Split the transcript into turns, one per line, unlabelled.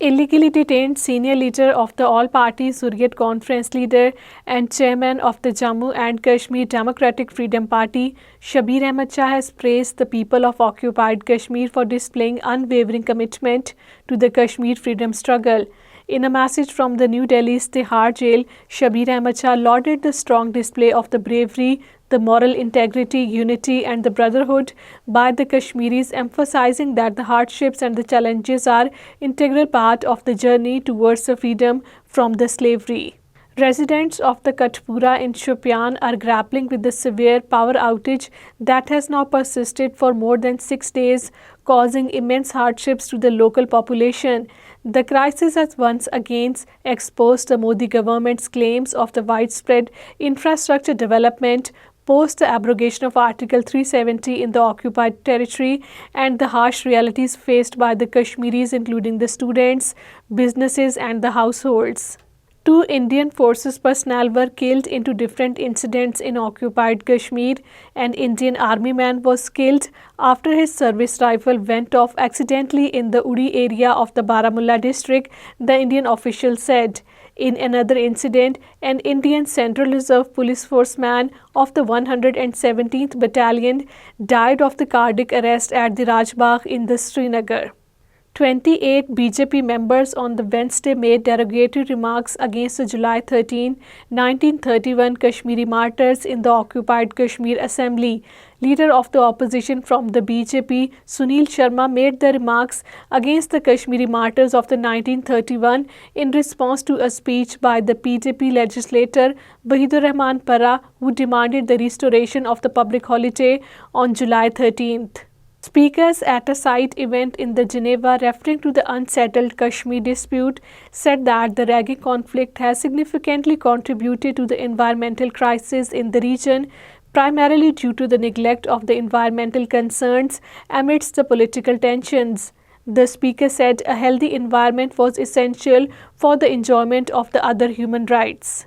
Illegally detained senior leader of the All-Party Hurriyat Conference leader and chairman of the Jammu and Kashmir Democratic Freedom Party, Shabbir Shah has praised the people of occupied Kashmir for displaying unwavering commitment to the Kashmir freedom struggle. In a message from the New Delhi's Tihar jail, Shabbir Shah lauded the strong display of the bravery, the moral integrity, unity and the brotherhood by the Kashmiris, emphasizing that the hardships and the challenges are integral part of the journey towards the freedom from the slavery. Residents of the Katpura in Shopian are grappling with the severe power outage that has now persisted for more than 6 days, causing immense hardships to the local population. The crisis has once again exposed the Modi government's claims of the widespread infrastructure development post the abrogation of Article 370 in the occupied territory and the harsh realities faced by the Kashmiris, including the students, businesses and the households. 2 Indian forces personnel were killed in 2 different incidents in occupied Kashmir. An Indian army man was killed after his service rifle went off accidentally in the Uri area of the Baramulla district, the Indian official said. In another incident, an Indian Central Reserve Police Force man of the 117th Battalion died of the cardiac arrest at the Rajbagh in the Srinagar. 28 BJP members on the Wednesday made derogatory remarks against the July 13, 1931 Kashmiri martyrs in the occupied Kashmir Assembly. Leader of the opposition from the BJP, Sunil Sharma, made the remarks against the Kashmiri martyrs of the 1931 in response to a speech by the PDP legislator Wahidur Rahman Para, who demanded the restoration of the public holiday on July 13th. Speakers at a side event in the Geneva referring to the unsettled Kashmir dispute said that the Reggae conflict has significantly contributed to the environmental crisis in the region, primarily due to the neglect of the environmental concerns amidst the political tensions. The speaker said a healthy environment was essential for the enjoyment of the other human rights.